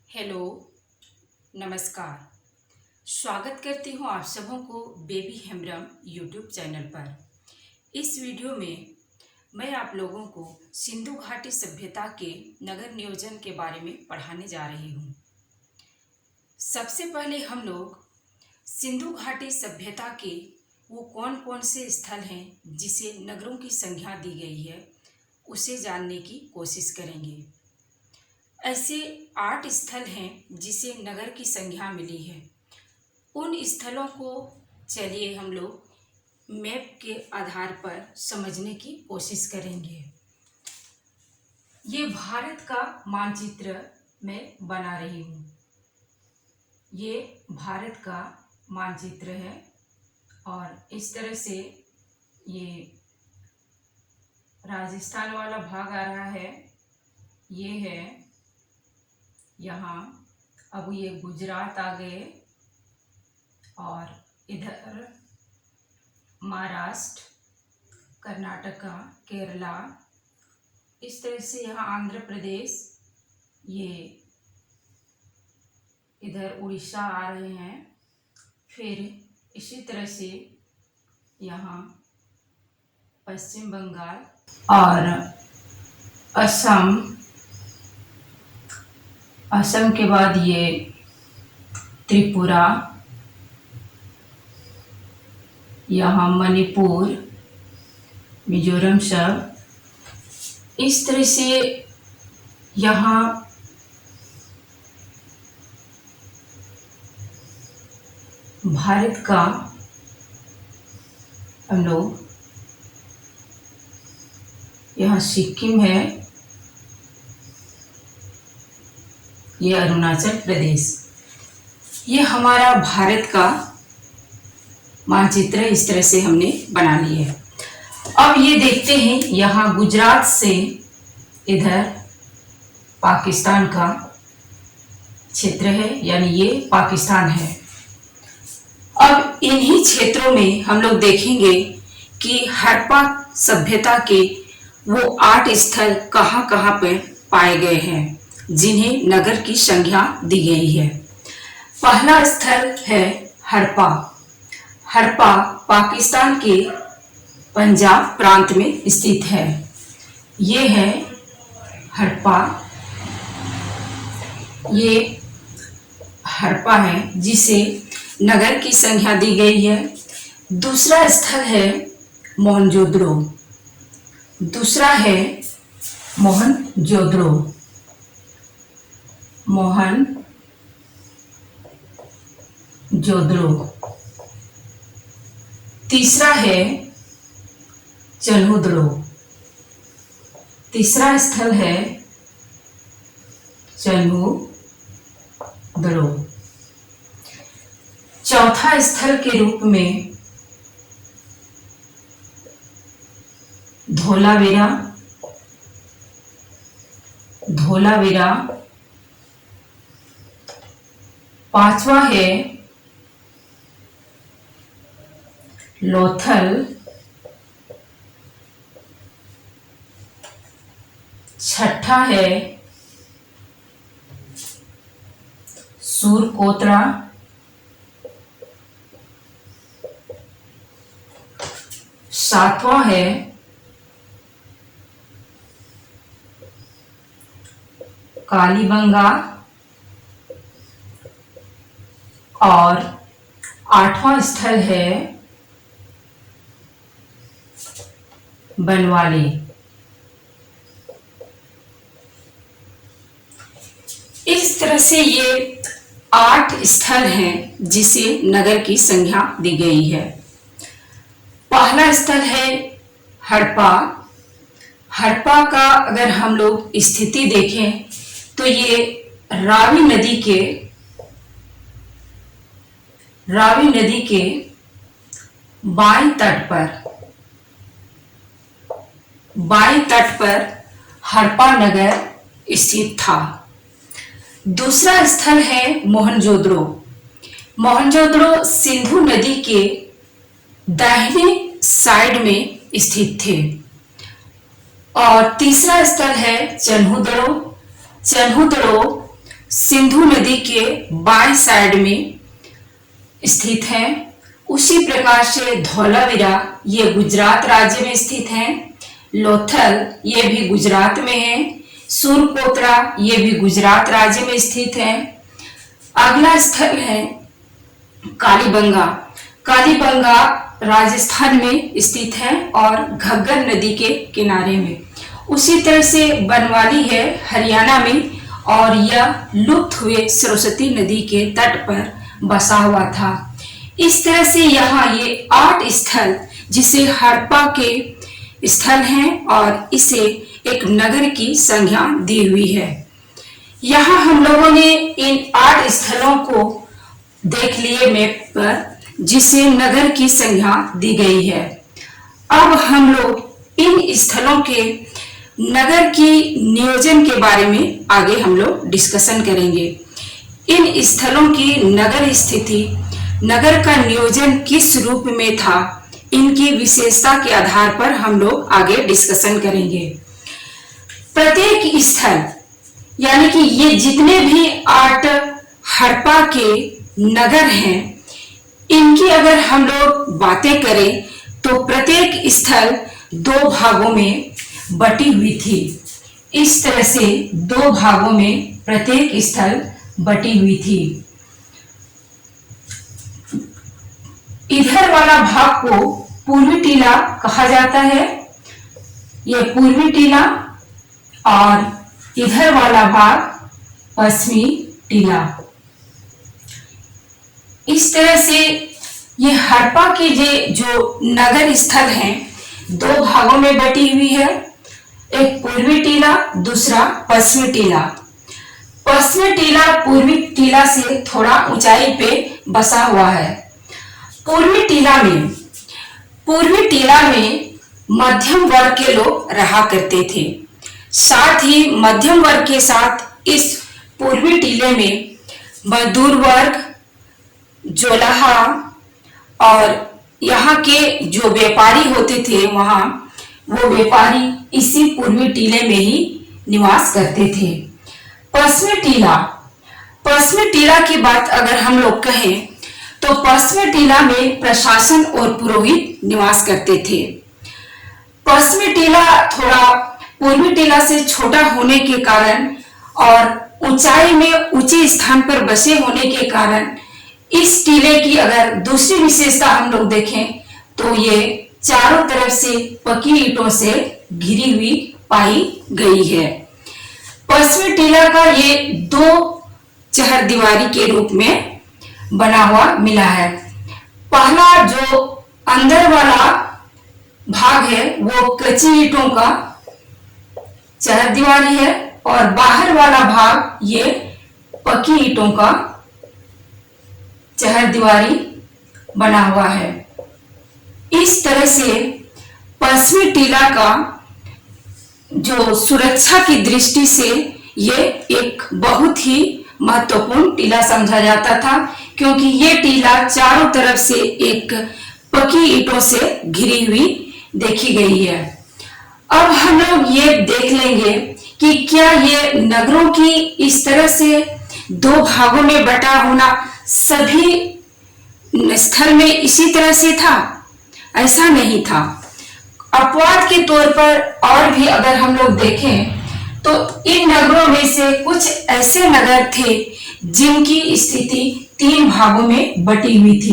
Hello, नमस्कार। स्वागत करती हूँ आप सबों को बेबी हेम्ब्रम यूट्यूब चैनल पर। इस वीडियो में मैं आप लोगों को सिंधु घाटी सभ्यता के नगर नियोजन के बारे में पढ़ाने जा रही हूँ। सबसे पहले हम लोग सिंधु घाटी सभ्यता के वो कौन कौन से स्थल हैं जिसे नगरों की संज्ञा दी गई है, उसे जानने की कोशिश करेंगे। ऐसे 8 स्थल हैं जिसे नगर की संज्ञा मिली है। उन स्थलों को चलिए हम लोग मैप के आधार पर समझने की कोशिश करेंगे। ये भारत का मानचित्र मैं बना रही हूँ। ये भारत का मानचित्र है और इस तरह से ये राजस्थान वाला भाग आ रहा है। ये है यहाँ, अब ये गुजरात आ गए और इधर महाराष्ट्र, कर्नाटका, केरला, इस तरह से यहाँ आंध्र प्रदेश, ये इधर उड़ीसा आ रहे हैं। फिर इसी तरह से यहाँ पश्चिम बंगाल और असम के बाद ये त्रिपुरा, यहाँ मणिपुर, मिजोरम, सब इस तरह से यहाँ भारत का हम लोग, यहाँ सिक्किम है, ये अरुणाचल प्रदेश। ये हमारा भारत का मानचित्र इस तरह से हमने बना लिया है। अब ये देखते हैं, यहाँ गुजरात से इधर पाकिस्तान का क्षेत्र है, यानी ये पाकिस्तान है। अब इन्हीं क्षेत्रों में हम लोग देखेंगे कि हड़प्पा सभ्यता के वो 8 स्थल कहाँ कहाँ पर पाए गए हैं जिन्हें नगर की संज्ञा दी गई है। पहला स्थल है हड़प्पा। हड़प्पा पाकिस्तान के पंजाब प्रांत में स्थित है। ये है हड़प्पा। ये हड़प्पा है जिसे नगर की संज्ञा दी गई है। दूसरा स्थल है मोहनजोदड़ो। दूसरा है मोहनजोदड़ो। मोहनजोदड़ो। तीसरा है चन्हुदड़ो। तीसरा स्थल है चन्हुदड़ो। चौथा स्थल के रूप में धोलावीरा। धोलावीरा। पांचवा है लोथल। छठा है सूरकोतरा। सातवां है कालीबंगा और 8वां स्थल है बनवाली। इस तरह से ये 8 स्थल हैं जिसे नगर की संज्ञा दी गई है। पहला स्थल है हड़प्पा। हड़प्पा का अगर हम लोग स्थिति देखें तो ये रावी नदी के बाईं तट पर हड़प्पा नगर स्थित था। दूसरा स्थल है मोहनजोदड़ो। मोहनजोदड़ो सिंधु नदी के दाहिने साइड में स्थित थे। और तीसरा स्थल है चन्हुदड़ो। चन्हुदड़ो सिंधु नदी के बाएं साइड में स्थित है। उसी प्रकार से धौलावीरा ये गुजरात राज्य में स्थित है। लोथल ये भी गुजरात में है। सूरकोतरा ये भी गुजरात राज्य में स्थित है। अगला स्थल है कालीबंगा। कालीबंगा राजस्थान में स्थित है और घग्गर नदी के किनारे में। उसी तरह से बनवाली है हरियाणा में और यह लुप्त हुए सरस्वती नदी के तट पर बसा हुआ था। इस तरह से यहाँ ये 8 स्थल जिसे हड़प्पा के स्थल हैं और इसे एक नगर की संज्ञा दी हुई है। यहाँ हम लोगों ने इन 8 स्थलों को देख लिए मैप पर, जिसे नगर की संज्ञा दी गई है। अब हम लोग इन स्थलों के नगर की नियोजन के बारे में आगे हम लोग डिस्कशन करेंगे। इन स्थलों की नगर स्थिति, नगर का नियोजन किस रूप में था, इनकी विशेषता के आधार पर हम लोग आगे डिस्कशन करेंगे। प्रत्येक स्थल यानी कि ये जितने भी 8 हड़प्पा के नगर हैं, इनकी अगर हम लोग बातें करें तो प्रत्येक स्थल 2 भागों में बटी हुई थी। इस तरह से 2 भागों में प्रत्येक स्थल बटी हुई थी। इधर वाला भाग को पूर्वी टीला कहा जाता है, यह पूर्वी टीला, और इधर वाला भाग पश्चिमी टीला। इस तरह से ये हड़प्पा के जो नगर स्थल हैं 2 भागों में बटी हुई है, एक पूर्वी टीला, दूसरा पश्चिमी टीला। पश्चिमी टीला पूर्वी टीला से थोड़ा ऊंचाई पे बसा हुआ है। पूर्वी टीला में मध्यम वर्ग के लोग रहा करते थे। साथ ही मध्यम वर्ग के साथ इस पूर्वी टीले में मजदूर वर्ग, जोलाहा और यहाँ के जो व्यापारी होते थे वहाँ, वो व्यापारी इसी पूर्वी टीले में ही निवास करते थे। पश्चिमी टीला की बात अगर हम लोग कहें तो पश्चिमी टीला में प्रशासन और पुरोहित निवास करते थे। पश्चिमी टीला थोड़ा पूर्वी टीला से छोटा होने के कारण और ऊंचाई में ऊंचे स्थान पर बसे होने के कारण इस टीले की अगर दूसरी विशेषता हम लोग देखें तो ये चारों तरफ से पक्की ईंटों से घिरी हुई पाई गई है। पश्चिमी टीला का ये 2 चहरदीवारी के रूप में बना हुआ मिला है। पहला जो अंदर वाला भाग है वो कच्ची ईंटों का चहरदीवारी है और बाहर वाला भाग ये पक्की ईंटों का चहरदीवारी बना हुआ है। इस तरह से पश्चिमी टीला का जो सुरक्षा की दृष्टि से ये एक बहुत ही महत्वपूर्ण टीला समझा जाता था, क्योंकि ये टीला चारों तरफ से एक पक्की ईंटों से घिरी हुई देखी गई है। अब हम लोग ये देख लेंगे कि क्या ये नगरों की इस तरह से 2 भागों में बटा होना सभी स्थल में इसी तरह से था? ऐसा नहीं था। अपवाद के तौर पर और भी अगर हम लोग देखें तो इन नगरों में से कुछ ऐसे नगर थे जिनकी स्थिति 3 भागों में बटी हुई थी।